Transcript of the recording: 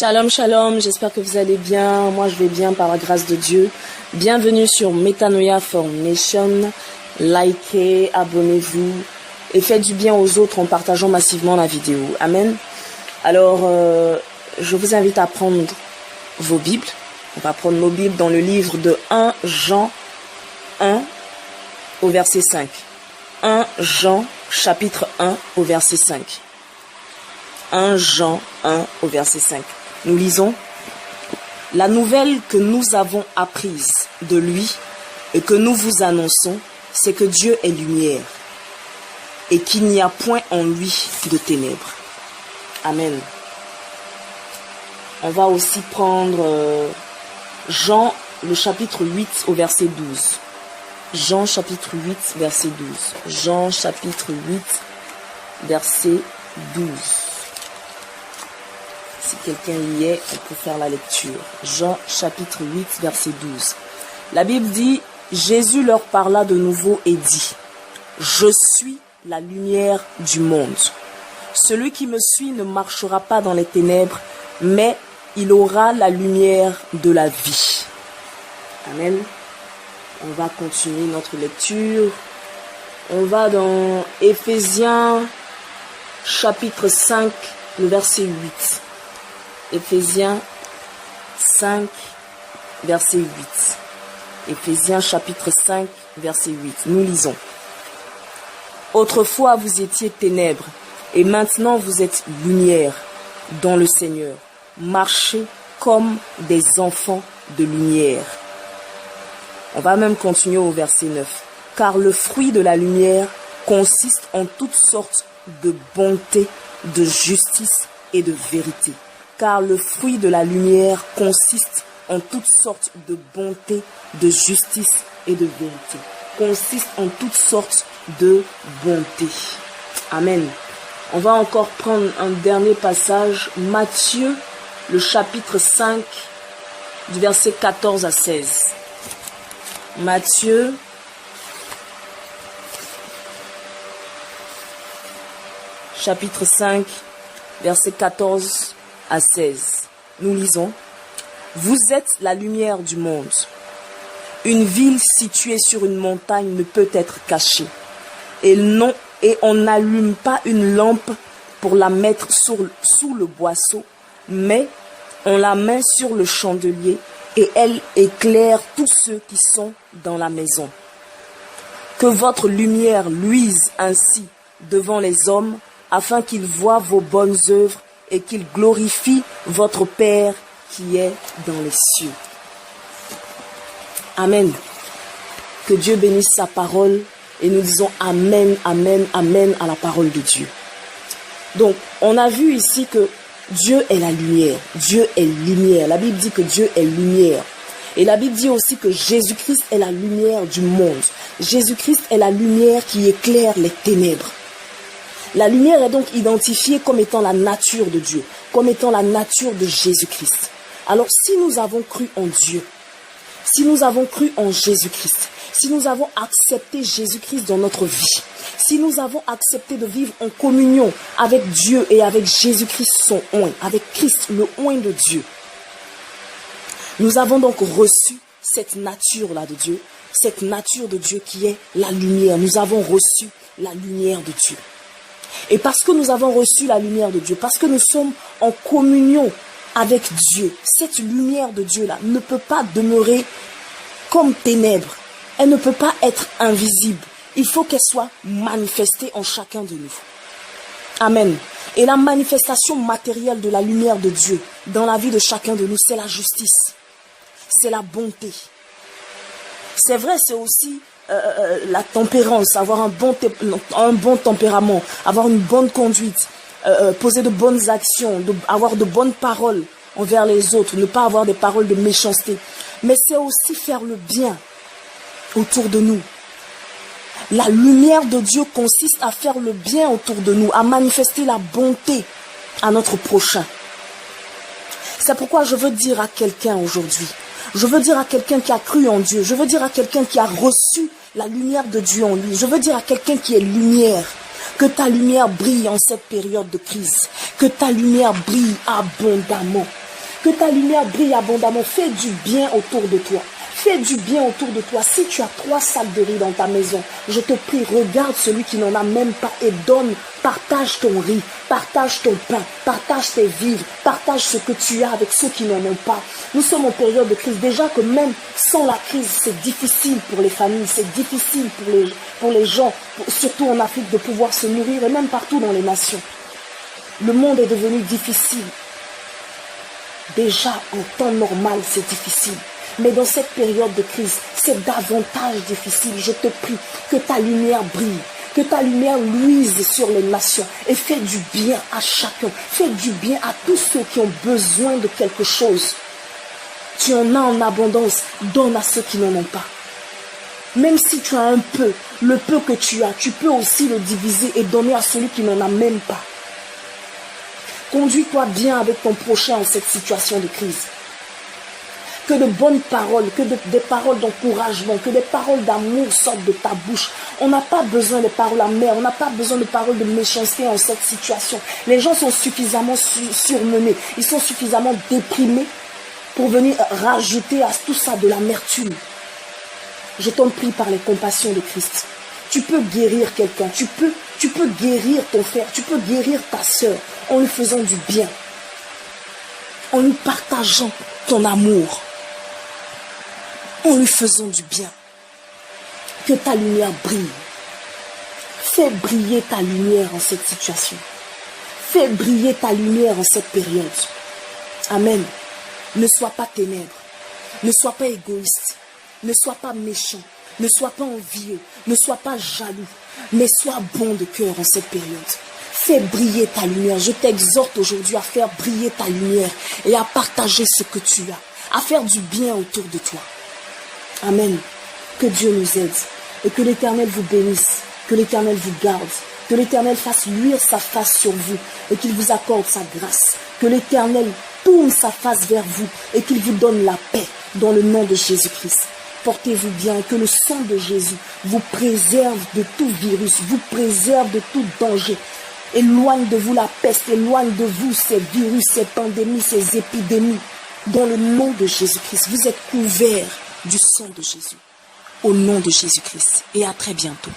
Shalom, shalom, j'espère que vous allez bien. Moi, je vais bien par la grâce de Dieu. Bienvenue sur Metanoia Formation. Likez, abonnez-vous et faites du bien aux autres en partageant massivement la vidéo. Amen. Alors, je vous invite à prendre vos Bibles. On va prendre nos Bibles dans le livre de 1 Jean 1 au verset 5. 1 Jean chapitre 1 au verset 5. 1 Jean 1 au verset 5. Nous lisons: La nouvelle que nous avons apprise de lui et que nous vous annonçons, c'est que Dieu est lumière et qu'il n'y a point en lui de ténèbres. Amen. On va aussi prendre Jean le chapitre 8 au verset 12. Jean chapitre 8 verset 12. Jean chapitre 8 verset 12. Si quelqu'un y est, on peut faire la lecture. Jean chapitre 8 verset 12. La Bible dit: Jésus leur parla de nouveau et dit: Je suis la lumière du monde. Celui qui me suit ne marchera pas dans les ténèbres, mais il aura la lumière de la vie. Amen. On va continuer notre lecture. On va dans Éphésiens chapitre 5, le verset 8. Éphésiens 5, verset 8. Éphésiens chapitre 5, verset 8. Nous lisons: Autrefois vous étiez ténèbres, et maintenant vous êtes lumière dans le Seigneur. Marchez comme des enfants de lumière. On va même continuer au verset 9. Car le fruit de la lumière consiste en toutes sortes de bonté, de justice et de vérité. Car le fruit de la lumière consiste en toutes sortes de bonté, de justice et de vérité. Consiste en toutes sortes de bonté. Amen. On va encore prendre un dernier passage. Matthieu, le chapitre 5, du verset 14 à 16. Matthieu, chapitre 5, verset 14 à 16. Nous lisons: Vous êtes la lumière du monde. Une ville située sur une montagne ne peut être cachée. Et on n'allume pas une lampe pour la mettre sous le boisseau, mais on la met sur le chandelier et elle éclaire tous ceux qui sont dans la maison. Que votre lumière luise ainsi devant les hommes, afin qu'ils voient vos bonnes œuvres et qu'ils glorifient votre Père qui est dans les cieux. Amen. Que Dieu bénisse sa parole et nous disons Amen, Amen, Amen à la parole de Dieu. Donc, on a vu ici que Dieu est la lumière. Dieu est lumière. La Bible dit que Dieu est lumière. Et la Bible dit aussi que Jésus-Christ est la lumière du monde. Jésus-Christ est la lumière qui éclaire les ténèbres. La lumière est donc identifiée comme étant la nature de Dieu, comme étant la nature de Jésus-Christ. Alors, si nous avons cru en Dieu, si nous avons cru en Jésus-Christ, si nous avons accepté Jésus-Christ dans notre vie, si nous avons accepté de vivre en communion avec Dieu et avec Jésus-Christ son oint, avec Christ le oint de Dieu, nous avons donc reçu cette nature-là de Dieu, cette nature de Dieu qui est la lumière. Nous avons reçu la lumière de Dieu. Et parce que nous avons reçu la lumière de Dieu, parce que nous sommes en communion avec Dieu, cette lumière de Dieu-là ne peut pas demeurer comme ténèbres. Elle ne peut pas être invisible. Il faut qu'elle soit manifestée en chacun de nous. Amen. Et la manifestation matérielle de la lumière de Dieu dans la vie de chacun de nous, c'est la justice. C'est la bonté. C'est vrai, c'est aussi la tempérance, avoir un bon tempérament, avoir une bonne conduite, poser de bonnes actions, avoir de bonnes paroles envers les autres, ne pas avoir des paroles de méchanceté. Mais c'est aussi faire le bien autour de nous. La lumière de Dieu consiste à faire le bien autour de nous, à manifester la bonté à notre prochain. C'est pourquoi je veux dire à quelqu'un aujourd'hui, je veux dire à quelqu'un qui a cru en Dieu, je veux dire à quelqu'un qui a reçu la lumière de Dieu en lui, je veux dire à quelqu'un qui est lumière, que ta lumière brille en cette période de crise, que ta lumière brille abondamment, Que ta lumière brille abondamment. Fais du bien autour de toi. Fais du bien autour de toi. Si tu as 3 sacs de riz dans ta maison, je te prie, regarde celui qui n'en a même pas et donne, partage ton riz, partage ton pain, partage tes vivres, partage ce que tu as avec ceux qui n'en ont pas. Nous sommes en période de crise. Déjà que même sans la crise, c'est difficile pour les familles, c'est difficile pour les gens, surtout en Afrique, de pouvoir se nourrir et même partout dans les nations. Le monde est devenu difficile. Déjà, en temps normal, c'est difficile. Mais dans cette période de crise, c'est davantage difficile. Je te prie que ta lumière brille, que ta lumière luise sur les nations et fais du bien à chacun. Fais du bien à tous ceux qui ont besoin de quelque chose. Tu en as en abondance, donne à ceux qui n'en ont pas. Même si tu as un peu, le peu que tu as, tu peux aussi le diviser et donner à celui qui n'en a même pas. Conduis-toi bien avec ton prochain en cette situation de crise. Que de bonnes paroles, des paroles d'encouragement, que des paroles d'amour sortent de ta bouche. On n'a pas besoin de paroles amères, on n'a pas besoin de paroles de méchanceté en cette situation. Les gens sont suffisamment surmenés, ils sont suffisamment déprimés pour venir rajouter à tout ça de l'amertume. Je t'en prie par les compassions de Christ. Tu peux guérir quelqu'un, tu peux guérir ton frère, tu peux guérir ta sœur en lui faisant du bien, en lui partageant ton amour, en lui faisant du bien. Que ta lumière brille. Fais briller ta lumière en cette situation. Fais briller ta lumière en cette période. Amen. Ne sois pas ténèbres. Ne sois pas égoïste. Ne sois pas méchant. Ne sois pas envieux. Ne sois pas jaloux. Mais sois bon de cœur en cette période. Fais briller ta lumière. Je t'exhorte aujourd'hui à faire briller ta lumière et à partager ce que tu as. À faire du bien autour de toi. Amen. Que Dieu nous aide et que l'Éternel vous bénisse, que l'Éternel vous garde, que l'Éternel fasse luire sa face sur vous et qu'il vous accorde sa grâce, que l'Éternel tourne sa face vers vous et qu'il vous donne la paix dans le nom de Jésus-Christ. Portez-vous bien, que le sang de Jésus vous préserve de tout virus, vous préserve de tout danger. Éloigne de vous la peste, éloigne de vous ces virus, ces pandémies, ces épidémies. Dans le nom de Jésus-Christ, vous êtes couverts du sang de Jésus. Au nom de Jésus-Christ. Et à très bientôt.